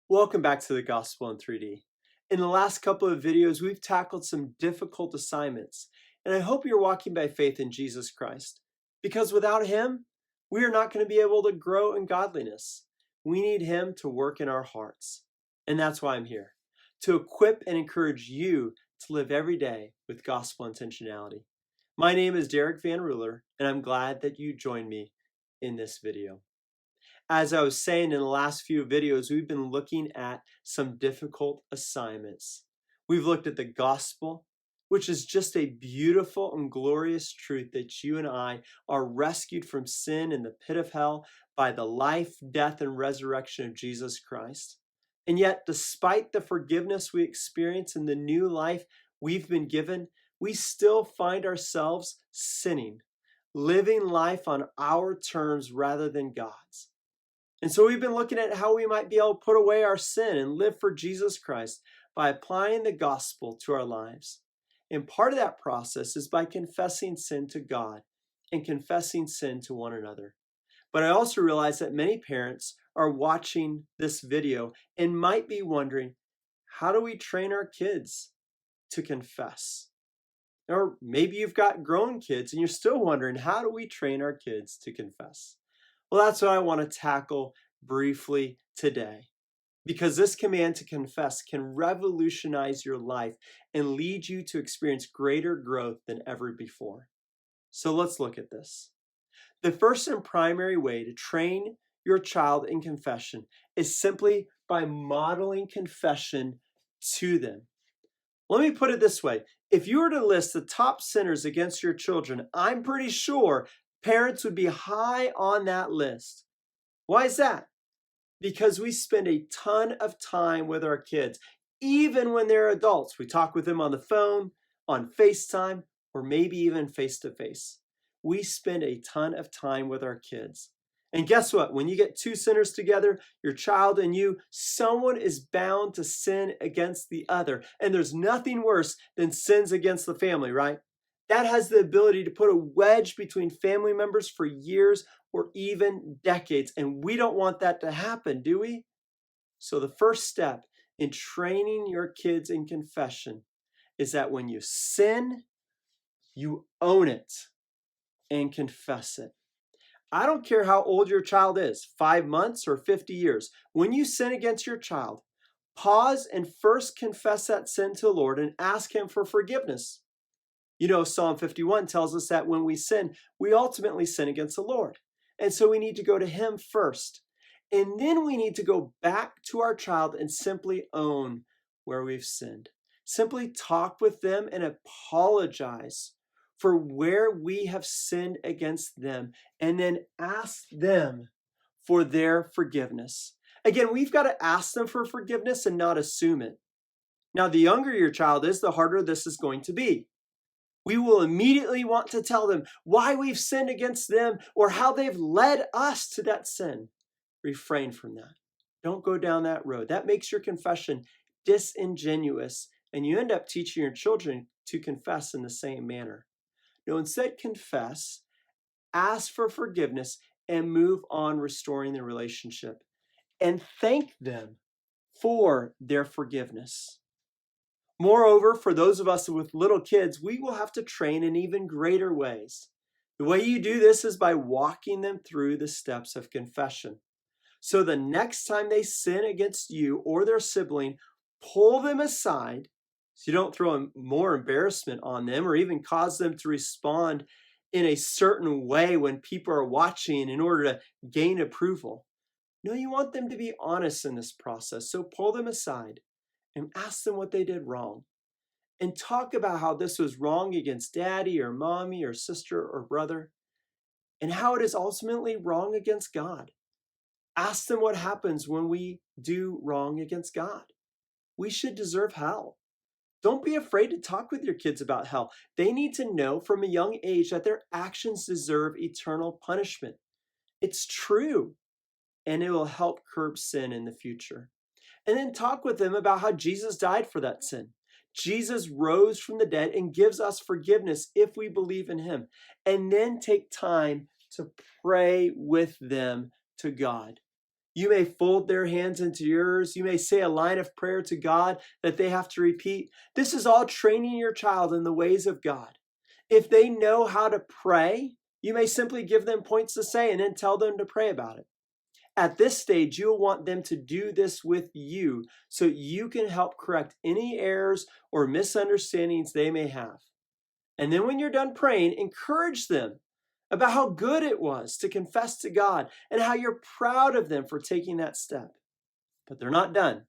Welcome back to the Gospel in 3D. In the last couple of videos, we've tackled some difficult assignments, and I hope you're walking by faith in Jesus Christ. Because without Him, we are not going to be able to grow in godliness. We need Him to work in our hearts. And that's why I'm here, to equip and encourage you to live every day with gospel intentionality. My name is Derek Van Ruler, and I'm glad that you joined me in this video. As I was saying in the last few videos, we've been looking at some difficult assignments. We've looked at the gospel, which is just a beautiful and glorious truth that you and I are rescued from sin in the pit of hell by the life, death, and resurrection of Jesus Christ. And yet, despite the forgiveness we experience and the new life we've been given, we still find ourselves sinning, living life on our terms rather than God's. And so we've been looking at how we might be able to put away our sin and live for Jesus Christ by applying the gospel to our lives. And part of that process is by confessing sin to God and confessing sin to one another. But I also realize that many parents are watching this video and might be wondering, how do we train our kids to confess? Or maybe you've got grown kids and you're still wondering, how do we train our kids to confess? Well, that's what I want to tackle briefly today, because this command to confess can revolutionize your life and lead you to experience greater growth than ever before. So let's look at this. The first and primary way to train your child in confession is simply by modeling confession to them. Let me put it this way. If you were to list the top sinners against your children, I'm pretty sure parents would be high on that list. Why is that? Because we spend a ton of time with our kids, even when they're adults. We talk with them on the phone, on FaceTime, or maybe even face-to-face. We spend a ton of time with our kids. And guess what? When you get two sinners together, your child and you, someone is bound to sin against the other. And there's nothing worse than sins against the family, right? That has the ability to put a wedge between family members for years or even decades. And we don't want that to happen, do we? So the first step in training your kids in confession is that when you sin, you own it and confess it. I don't care how old your child is, 5 months or 50 years. When you sin against your child, pause and first confess that sin to the Lord and ask Him for forgiveness. You know, Psalm 51 tells us that when we sin, we ultimately sin against the Lord. And so we need to go to Him first. And then we need to go back to our child and simply own where we've sinned. Simply talk with them and apologize for where we have sinned against them, and then ask them for their forgiveness. Again, we've got to ask them for forgiveness and not assume it. Now, the younger your child is, the harder this is going to be. We will immediately want to tell them why we've sinned against them or how they've led us to that sin. Refrain from that. Don't go down that road. That makes your confession disingenuous, and you end up teaching your children to confess in the same manner. No, instead confess, ask for forgiveness, and move on restoring the relationship. And thank them for their forgiveness. Moreover, for those of us with little kids, we will have to train in even greater ways. The way you do this is by walking them through the steps of confession. So the next time they sin against you or their sibling, pull them aside so you don't throw more embarrassment on them or even cause them to respond in a certain way when people are watching in order to gain approval. No, you want them to be honest in this process. So pull them aside and ask them what they did wrong. And talk about how this was wrong against daddy or mommy or sister or brother, and how it is ultimately wrong against God. Ask them what happens when we do wrong against God. We should deserve hell. Don't be afraid to talk with your kids about hell. They need to know from a young age that their actions deserve eternal punishment. It's true, and it will help curb sin in the future. And then talk with them about how Jesus died for that sin. Jesus rose from the dead and gives us forgiveness if we believe in Him. And then take time to pray with them to God. You may fold their hands into yours. You may say a line of prayer to God that they have to repeat. This is all training your child in the ways of God. If they know how to pray, you may simply give them points to say and then tell them to pray about it. At this stage, you'll want them to do this with you so you can help correct any errors or misunderstandings they may have. And then when you're done praying, encourage them about how good it was to confess to God and how you're proud of them for taking that step. But they're not done.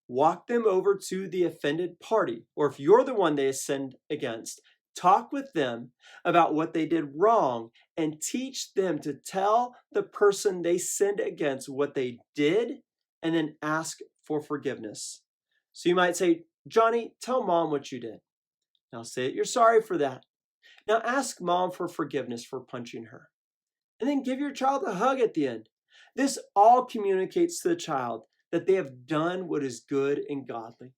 Walk them over to the offended party, or if you're the one they sinned against, talk with them about what they did wrong and teach them to tell the person they sinned against what they did and then ask for forgiveness. So you might say, Johnny, tell mom what you did. Now say that you're sorry for that. Now ask mom for forgiveness for punching her. And then give your child a hug at the end. This all communicates to the child that they have done what is good and godly.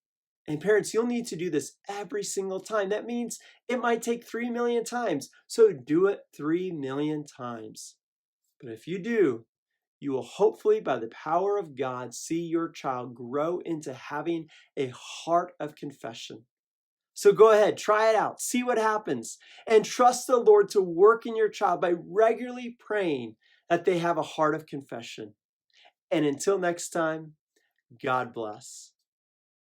And parents, you'll need to do this every single time. That means it might take 3 million times. So do it 3 million times. But if you do, you will hopefully, by the power of God, see your child grow into having a heart of confession. So go ahead, try it out, see what happens, and trust the Lord to work in your child by regularly praying that they have a heart of confession. And until next time, God bless.